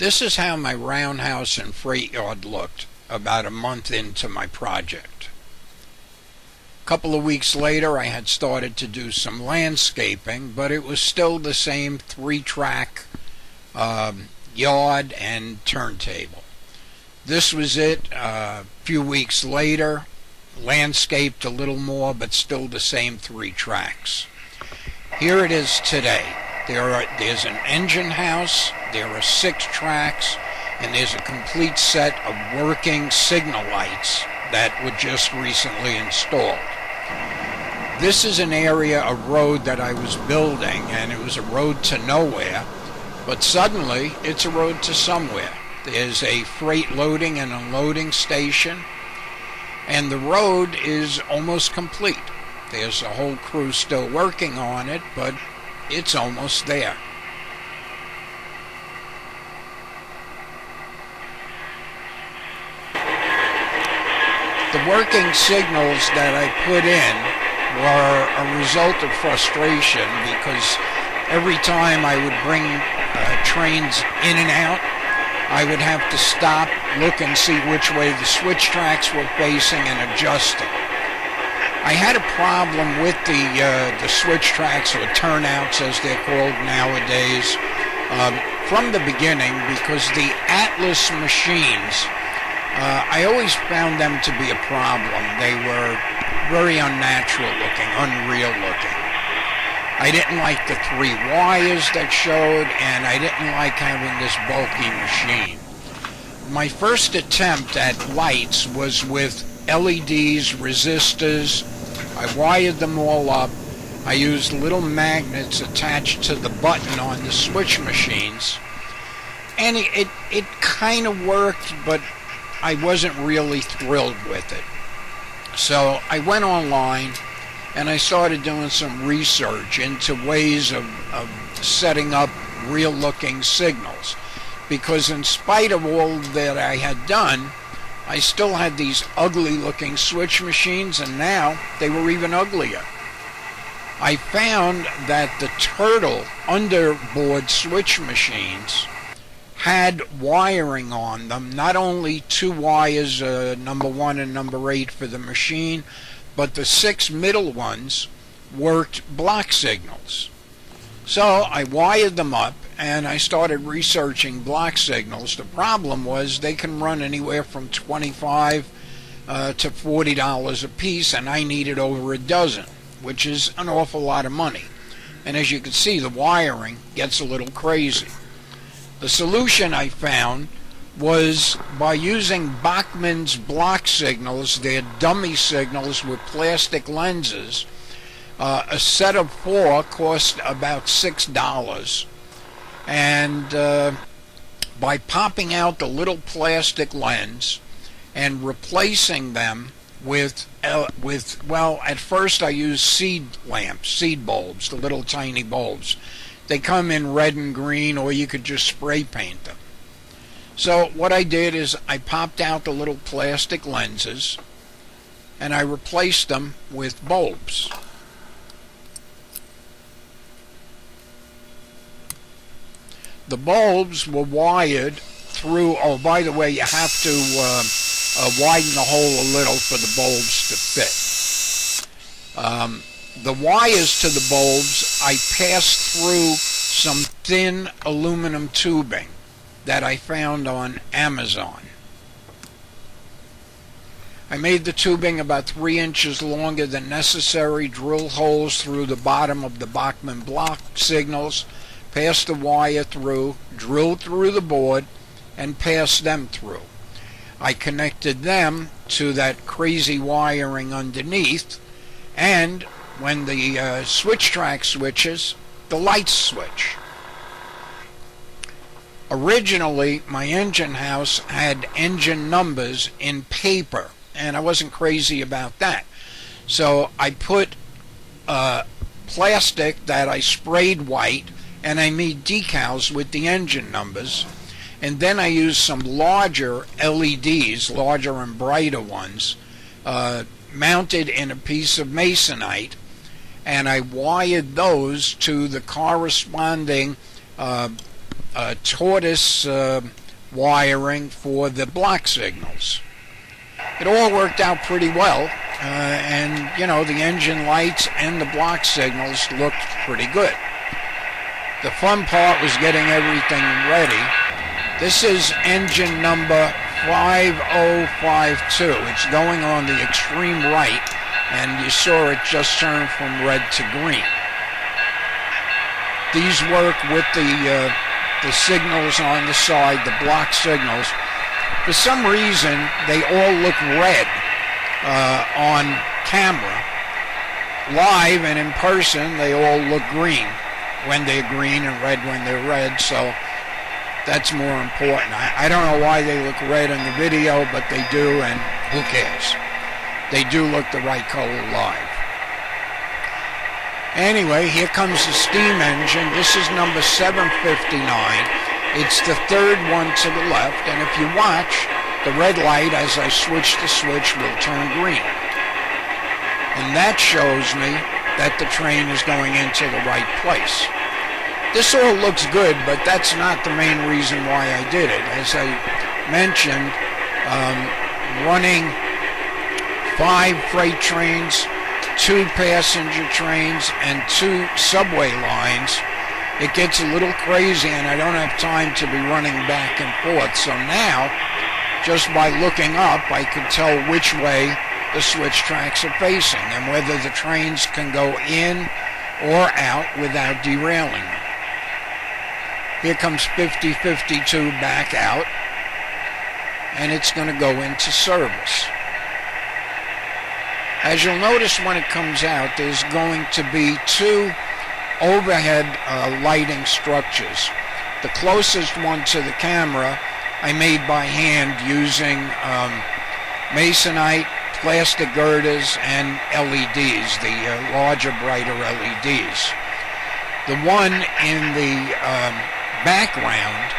This is how my roundhouse and freight yard looked about a month into my project. A couple of weeks later I had started to do some landscaping, but it was still the same 3-track yard and turntable. This was it. A few weeks later, landscaped a little more, but still the same 3 tracks. Here it is today. There's an engine house, there are 6 tracks, and there's a complete set of working signal lights that were just recently installed. This is an area of road that I was building, and it was a road to nowhere, but suddenly it's a road to somewhere. There's a freight loading and unloading station, and the road is almost complete. There's a whole crew still working on it, but it's almost there. The working signals that I put in were a result of frustration because every time I would bring trains in and out, I would have to stop, look and see which way the switch tracks were facing and adjust it. I had a problem with the switch tracks, or turnouts as they're called nowadays, from the beginning, because the Atlas machines, I always found them to be a problem. They were very unnatural looking, unreal looking. I didn't like the 3 wires that showed, and I didn't like having this bulky machine. My first attempt at lights was with LEDs, resistors. I wired them all up. I used little magnets attached to the button on the switch machines, and it kind of worked, but I wasn't really thrilled with it. So I went online and I started doing some research into ways of setting up real looking signals, because in spite of all that I had done, I still had these ugly looking switch machines, and now they were even uglier. I found that the Turtle underboard switch machines had wiring on them, not only 2 wires, number 1 and number 8 for the machine, but the 6 middle ones worked block signals. So I wired them up and I started researching block signals. The problem was they can run anywhere from $25 to $40 a piece, and I needed over a dozen, which is an awful lot of money. And as you can see, the wiring gets a little crazy. The solution I found was by using Bachmann's block signals. They're dummy signals with plastic lenses. A set of 4 cost about $6, and by popping out the little plastic lens and replacing them with well, at first I used seed lamps, seed bulbs, the little tiny bulbs. They come in red and green, or you could just spray paint them. So what I did is I popped out the little plastic lenses and I replaced them with bulbs. The bulbs were wired through, oh, by the way, you have to widen the hole a little for the bulbs to fit. The wires to the bulbs, I passed through some thin aluminum tubing that I found on Amazon. I made the tubing about 3 inches longer than necessary, drilled holes through the bottom of the Bachmann block signals, passed the wire through, drilled through the board, and passed them through. I connected them to that crazy wiring underneath, and when the switch track switches, the lights switch. Originally, my engine house had engine numbers in paper, and I wasn't crazy about that. So I put plastic that I sprayed white, and I made decals with the engine numbers, and then I used some larger LEDs, larger and brighter ones, mounted in a piece of masonite, and I wired those to the corresponding tortoise wiring for the block signals. It all worked out pretty well, and you know, the engine lights and the block signals looked pretty good. The fun part was getting everything ready. This is engine number 5052. It's going on the extreme right, and you saw it just turn from red to green. These work with the signals on the side, the block signals. For some reason, they all look red on camera. Live and in person, they all look green when they're green and red when they're red, so that's more important. I don't know why they look red in the video, but they do, and who cares? They do look the right color live. Anyway, here comes the steam engine. This is number 759. It's the third one to the left, and if you watch, the red light as I switch the switch will turn green. And that shows me that the train is going into the right place. This all looks good, but that's not the main reason why I did it. As I mentioned, running 5 freight trains, 2 passenger trains, and 2 subway lines, it gets a little crazy, and I don't have time to be running back and forth. So now, just by looking up, I can tell which way the switch tracks are facing and whether the trains can go in or out without derailing them. Here comes 5052 back out, and it's going to go into service. As you'll notice when it comes out, there's going to be 2 overhead lighting structures. The closest one to the camera I made by hand using masonite, plastic girders, and LEDs, the larger, brighter LEDs. The one in the background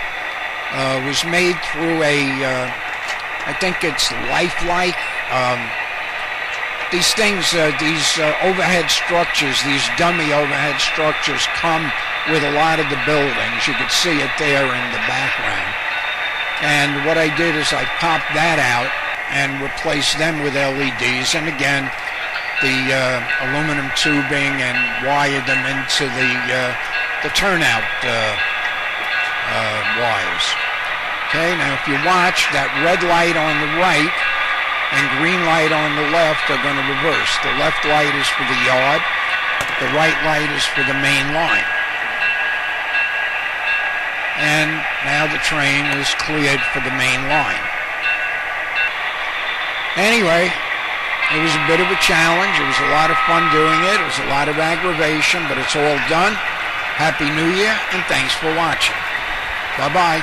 was made through I think it's lifelike. These things, these overhead structures, these dummy overhead structures come with a lot of the buildings. You could see it there in the background. And what I did is I popped that out and replaced them with LEDs. And again, the aluminum tubing, and wired them into the turnout wires. Okay, now if you watch, that red light on the right and green light on the left are going to reverse. The left light is for the yard, the right light is for the main line. And now the train is cleared for the main line. Anyway, it was a bit of a challenge. It was a lot of fun doing it. It was a lot of aggravation, but it's all done. Happy New Year, and thanks for watching. Bye-bye.